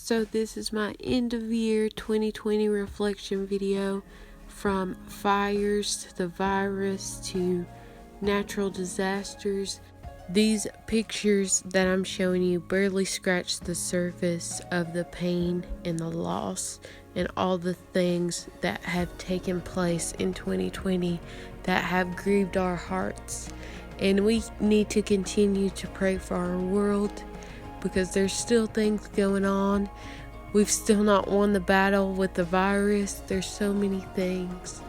So this is my end of year 2020 reflection video, from fires to the virus to natural disasters. These pictures that I'm showing you barely scratch the surface of the pain and the loss and all the things that have taken place in 2020 that have grieved our hearts. And we need to continue to pray for our world, because there's still things going on. We've still not won the battle with the virus. There's so many things.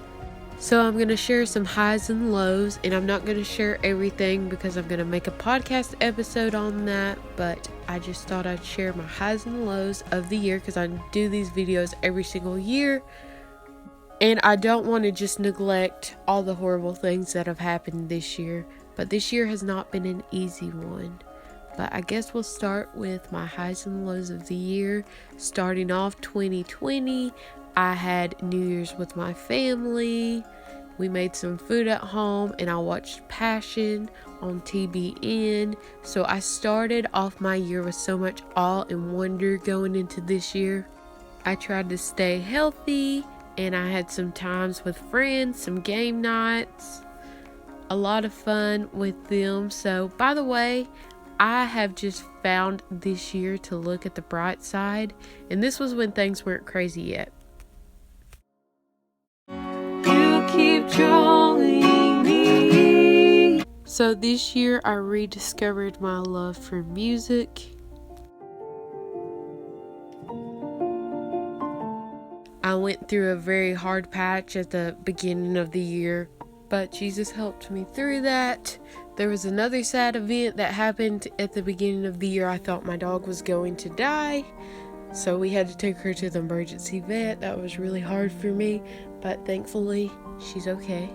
So I'm going to share some highs and lows, and I'm not going to share everything because I'm going to make a podcast episode on that, but I just thought I'd share my highs and lows of the year, because I do these videos every single year, and I don't want to just neglect all the horrible things that have happened this year. But this year has not been an easy one. But I guess we'll start with my highs and lows of the year. Starting off 2020, I had New Year's with my family. We made some food at home, and I watched Passion on TBN. So I started off my year with so much awe and wonder going into this year. I tried to stay healthy, and I had some times with friends, some game nights, a lot of fun with them. So, by the way, I have just found this year to look at the bright side, and this was when things weren't crazy yet. You keep drawing me. So this year I rediscovered my love for music. I went through a very hard patch at the beginning of the year, but Jesus helped me through that. There was another sad event that happened at the beginning of the year. I thought my dog was going to die, so we had to take her to the emergency vet. That was really hard for me, but thankfully she's okay.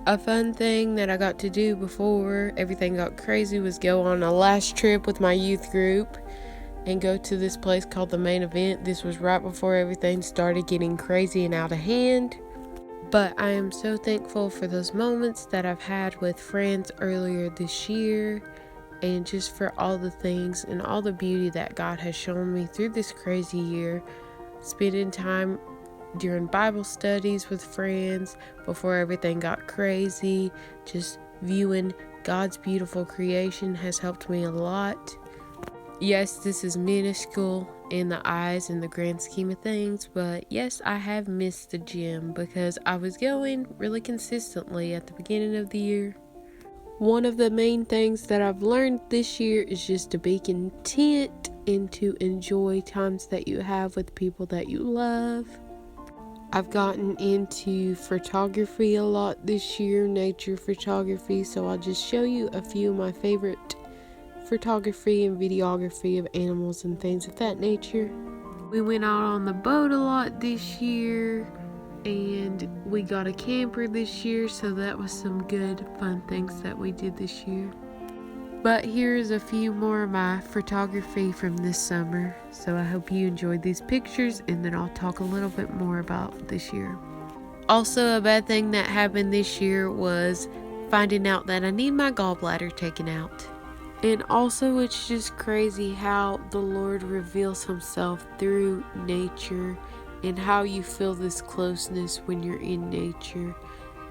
A fun thing that I got to do before everything got crazy was go on a last trip with my youth group and go to this place called The Main Event. This was right before everything started getting crazy and out of hand. But I am so thankful for those moments that I've had with friends earlier this year, and just for all the things and all the beauty that God has shown me through this crazy year. Spending time during Bible studies with friends before everything got crazy, just viewing God's beautiful creation has helped me a lot. Yes, this is minuscule in the eyes and the grand scheme of things, but yes, I have missed the gym because I was going really consistently at the beginning of the year. One of the main things that I've learned this year is just to be content and to enjoy times that you have with people that you love. I've gotten into photography a lot this year, nature photography, so I'll just show you a few of my favorite photography and videography of animals and things of that nature. We went out on the boat a lot this year, and we got a camper this year, so that was some good fun things that we did this year. But here's a few more of my photography from this summer, so I hope you enjoyed these pictures, and then I'll talk a little bit more about this year. Also, a bad thing that happened this year was finding out that I need my gallbladder taken out. And also, it's just crazy how the Lord reveals himself through nature and how you feel this closeness when you're in nature.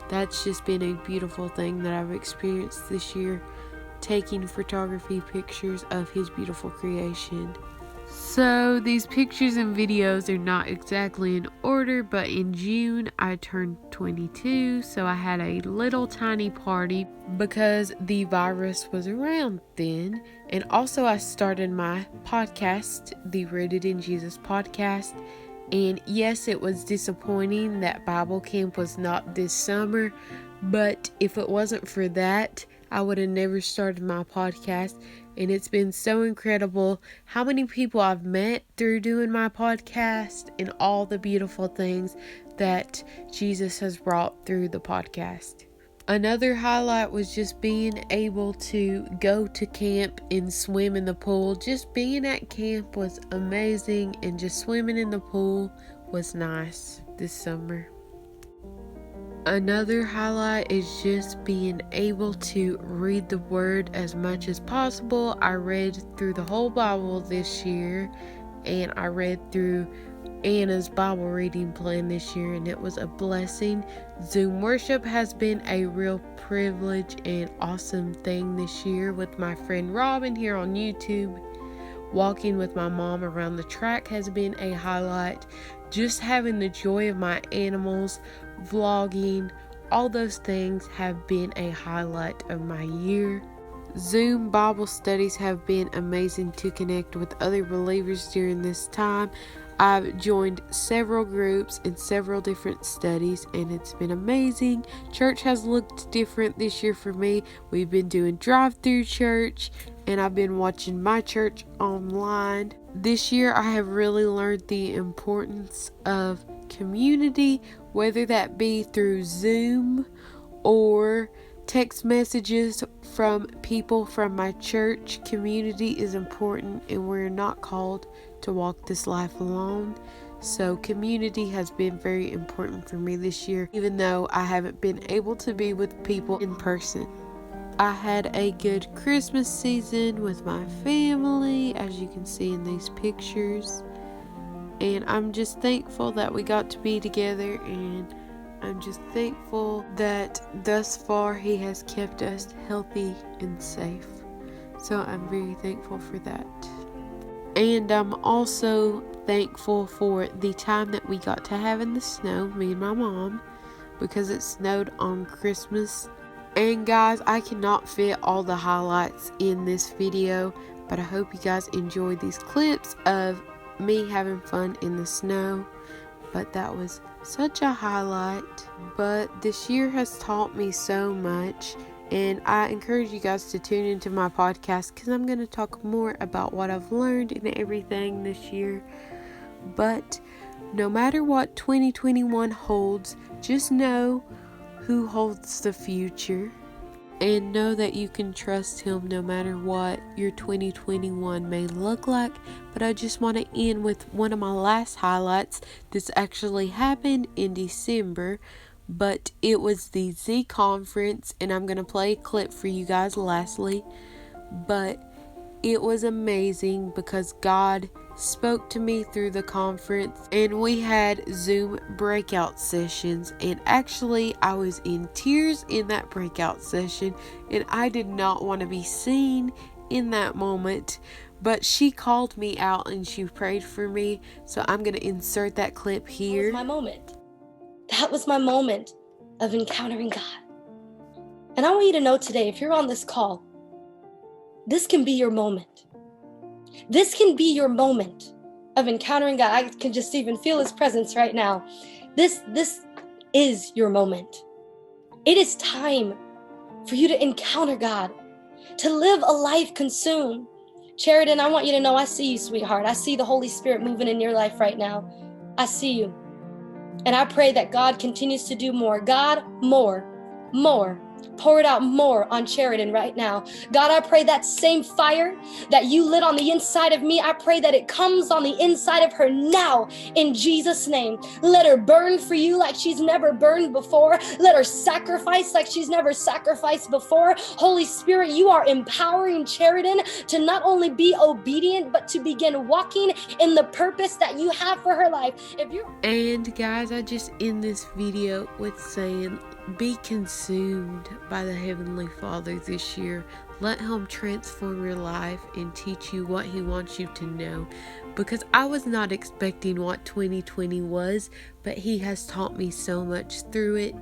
That's just been a beautiful thing that I've experienced this year, taking photography pictures of his beautiful creation. So these pictures and videos are not exactly in order, but in June I turned 22, so I had a little tiny party because the virus was around then. And also I started my podcast, the Rooted in Jesus podcast. And yes, it was disappointing that Bible camp was not this summer, but if it wasn't for that, I would have never started my podcast. And it's been so incredible how many people I've met through doing my podcast and all the beautiful things that Jesus has brought through the podcast. Another highlight was just being able to go to camp and swim in the pool. Just being at camp was amazing, and just swimming in the pool was nice this summer. Another highlight is just being able to read the Word as much as possible. I read through the whole Bible this year, and I read through Anna's Bible reading plan this year, and it was a blessing. Zoom worship has been a real privilege and awesome thing this year with my friend Robin here on YouTube. Walking with my mom around the track has been a highlight. Just having the joy of my animals, vlogging, all those things have been a highlight of my year. Zoom Bible studies have been amazing to connect with other believers during this time. I've joined several groups in several different studies, and it's been amazing. Church has looked different this year for me. We've been doing drive-through church, and I've been watching my church online. This year I have really learned the importance of community, whether that be through Zoom or text messages from people from my church. Community is important, and we're not called to walk this life alone. So community has been very important for me this year, even though I haven't been able to be with people in person. I had a good Christmas season with my family, as you can see in these pictures, and I'm just thankful that we got to be together, and I'm just thankful that thus far He has kept us healthy and safe. So I'm very thankful for that. And I'm also thankful for the time that we got to have in the snow, me and my mom, because it snowed on Christmas. And guys, I cannot fit all the highlights in this video, but I hope you guys enjoyed these clips of me having fun in the snow. But that was such a highlight. But this year has taught me so much, and I encourage you guys to tune into my podcast, because I'm going to talk more about what I've learned and everything this year. But no matter what 2021 holds, just know who holds the future, and know that you can trust Him no matter what your 2021 may look like. But I just want to end with one of my last highlights. This actually happened in December, but it was the Z conference, and I'm going to play a clip for you guys lastly. But it was amazing because God spoke to me through the conference, and we had Zoom breakout sessions, and actually I was in tears in that breakout session, and I did not want to be seen in that moment, but she called me out and she prayed for me. So I'm going to insert that clip here. That was my moment. That was my moment of encountering God. And I want you to know today, if you're on this call, this can be your moment. This can be your moment of encountering God. I can just even feel His presence right now. This is your moment. It is time for you to encounter God, to live a life consumed. Sheridan, I want you to know I see you, sweetheart. I see the Holy Spirit moving in your life right now. I see you. And I pray that God continues to do more. God, more. Pour it out more on Sheridan right now. God, I pray that same fire that you lit on the inside of me, I pray that it comes on the inside of her now in Jesus' name. Let her burn for you like she's never burned before. Let her sacrifice like she's never sacrificed before. Holy Spirit, you are empowering Sheridan to not only be obedient, but to begin walking in the purpose that you have for her life. And guys, I just end this video with saying, be consumed by the Heavenly Father this year. Let Him transform your life and teach you what He wants you to know. Because I was not expecting what 2020 was, but He has taught me so much through it.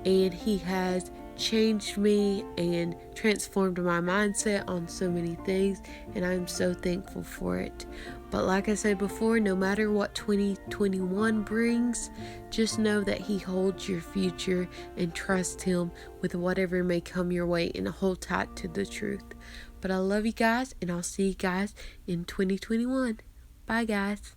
And He has changed me and transformed my mindset on so many things, and I'm so thankful for it. But like I said before, no matter what 2021 brings, just know that He holds your future, and trust Him with whatever may come your way, and hold tight to the truth. But I love you guys, and I'll see you guys in 2021. Bye guys.